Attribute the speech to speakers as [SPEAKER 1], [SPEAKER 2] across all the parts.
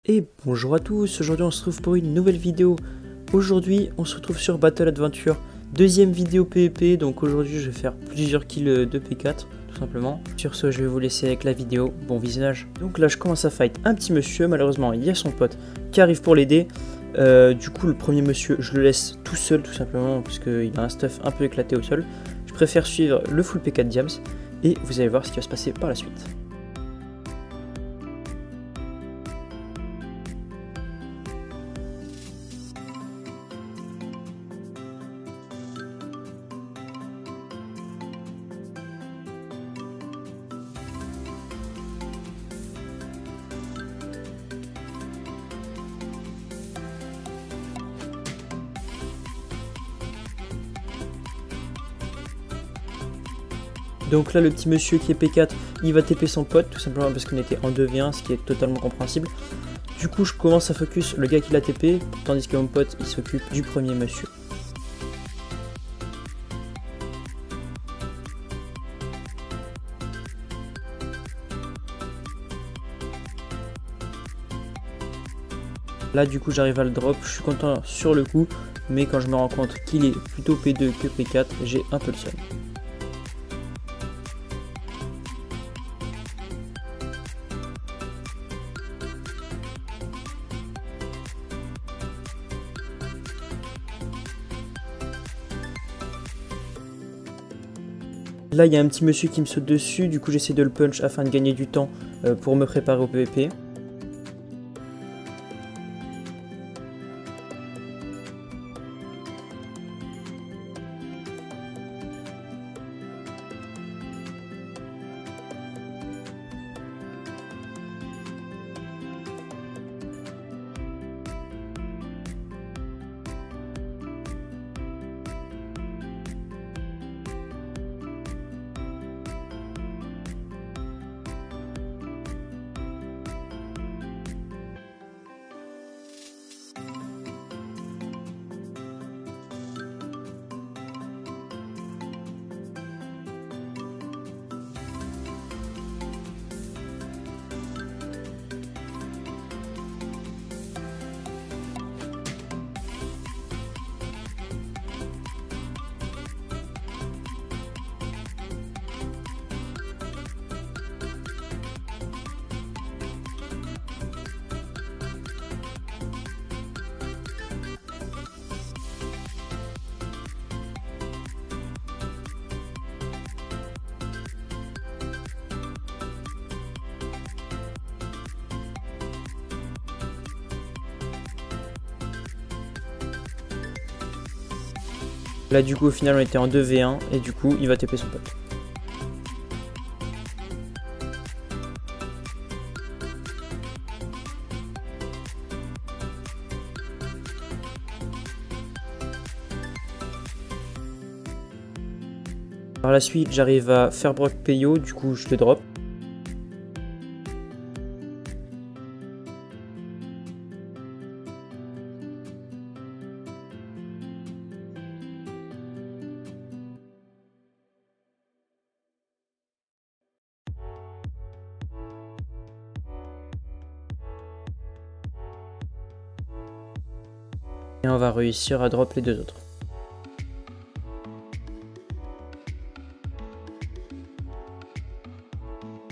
[SPEAKER 1] Et bonjour à tous, aujourd'hui on se retrouve pour une nouvelle vidéo. Aujourd'hui on se retrouve sur Battle Adventure, deuxième vidéo PvP, donc aujourd'hui je vais faire plusieurs kills de P4 tout simplement. Sur ce je vais vous laisser avec la vidéo, bon visionnage. Donc là je commence à fight un petit monsieur, malheureusement il y a son pote qui arrive pour l'aider. Du coup le premier monsieur je le laisse tout seul tout simplement parce qu'il a un stuff un peu éclaté au sol. Je préfère suivre le full P4 Diams et vous allez voir ce qui va se passer par la suite. Donc là le petit monsieur qui est P4 il va TP son pote tout simplement parce qu'on était en 2v1 ce qui est totalement compréhensible. Du coup je commence à focus le gars qui l'a TP tandis que mon pote il s'occupe du premier monsieur. Là du coup j'arrive à le drop, je suis content sur le coup mais quand je me rends compte qu'il est plutôt P2 que P4 j'ai un peu le seum. Là il y a un petit monsieur qui me saute dessus, du coup j'essaie de le punch afin de gagner du temps pour me préparer au PvP. Là du coup au final on était en 2v1 et du coup il va TP son pote. Par la suite j'arrive à faire broc Peyo, du coup je le drop. Et on va réussir à drop les deux autres.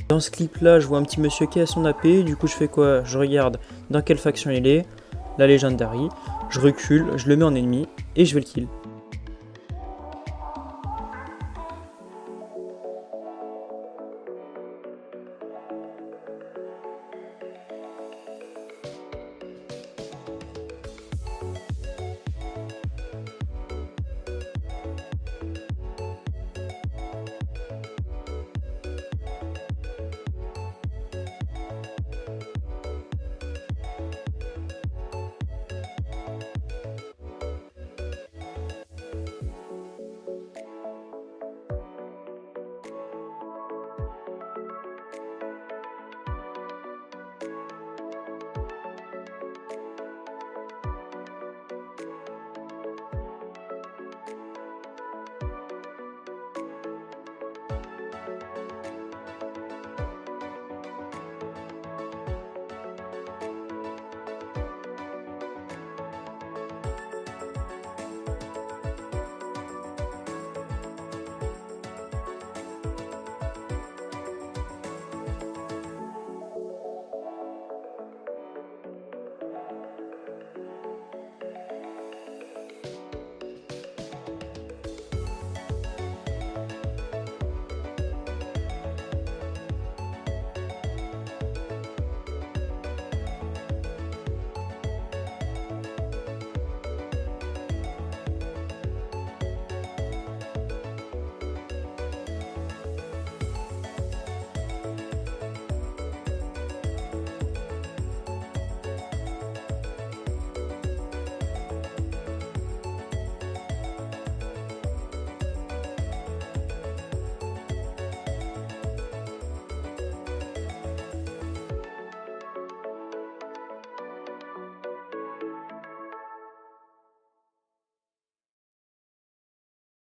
[SPEAKER 1] Dans ce clip là je vois un petit monsieur qui a son AP, du coup je fais quoi? Je regarde dans quelle faction il est, la Legendary, je recule, je le mets en ennemi et je vais le kill.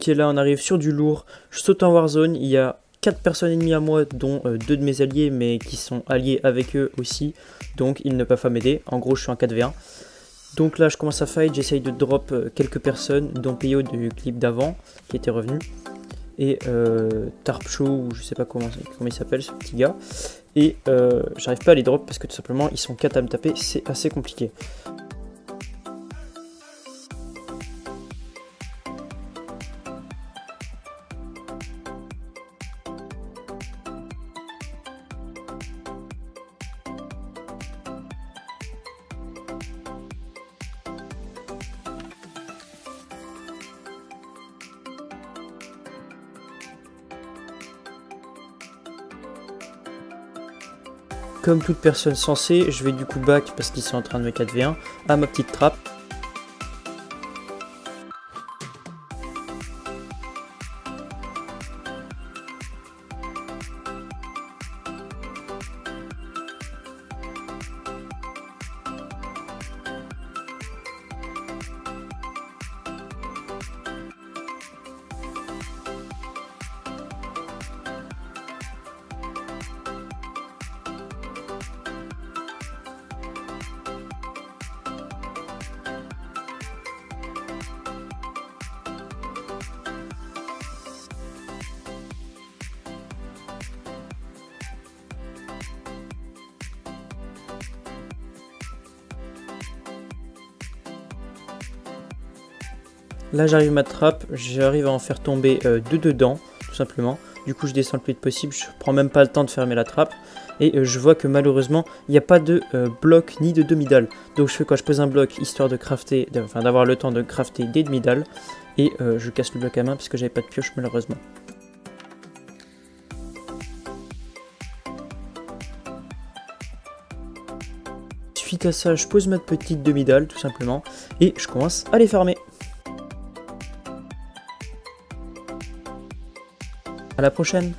[SPEAKER 1] Ok, là on arrive sur du lourd. Je saute en Warzone. Il y a 4 personnes ennemies à moi, dont 2 de mes alliés, mais qui sont alliés avec eux aussi. Donc ils ne peuvent pas m'aider. En gros, je suis en 4v1. Donc là, je commence à fight. J'essaye de drop quelques personnes, dont Pio du clip d'avant, qui était revenu. Et Tarpcho, ou je sais pas comment il s'appelle, ce petit gars. Et j'arrive pas à les drop parce que tout simplement, ils sont 4 à me taper. C'est assez compliqué. Comme toute personne sensée, je vais du coup back parce qu'ils sont en train de me 4v1 à ma petite trappe. Là j'arrive ma trappe, j'arrive à en faire tomber 2 dedans, tout simplement. Du coup je descends le plus vite possible, je prends même pas le temps de fermer la trappe. Et je vois que malheureusement il n'y a pas de bloc ni de demi-dalle. Donc je fais quoi? Je pose un bloc histoire de crafter, d'avoir le temps de crafter des demi-dalles. Et je casse le bloc à main parce que j'avais pas de pioche malheureusement. Suite à ça, je pose ma petite demi-dalle tout simplement. Et je commence à les fermer. À la prochaine.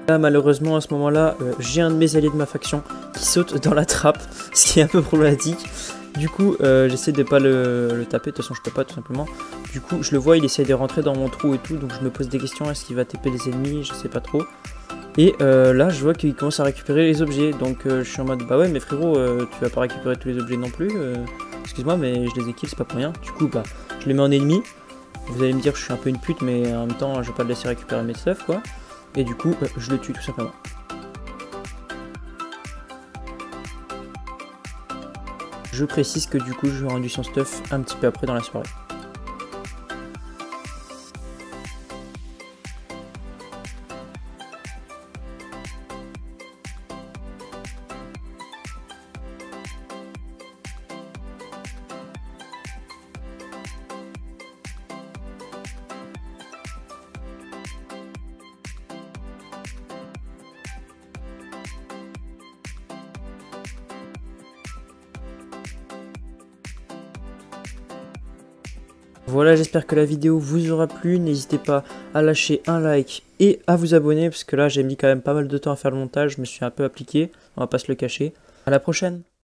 [SPEAKER 1] Là, malheureusement, à ce moment-là, j'ai un de mes alliés de ma faction qui saute dans la trappe, ce qui est un peu problématique. Du coup, j'essaie de pas le taper, de toute façon, je peux pas, tout simplement. Du coup, je le vois, il essaie de rentrer dans mon trou et tout, donc je me pose des questions, est-ce qu'il va taper les ennemis, je sais pas trop. Et là, je vois qu'il commence à récupérer les objets, donc je suis en mode, bah ouais, mais frérot, tu vas pas récupérer tous les objets non plus. Excuse-moi, mais je les ai kills, c'est pas pour rien. Du coup, bah, je les mets en ennemi. Vous allez me dire que je suis un peu une pute, mais en même temps, je vais pas le laisser récupérer mes stuff, quoi. Et du coup, je le tue tout simplement. Je précise que du coup, je lui ai rendu son stuff un petit peu après dans la soirée. Voilà, j'espère que la vidéo vous aura plu. N'hésitez pas à lâcher un like et à vous abonner parce que là j'ai mis quand même pas mal de temps à faire le montage. Je me suis un peu appliqué, on va pas se le cacher. À la prochaine.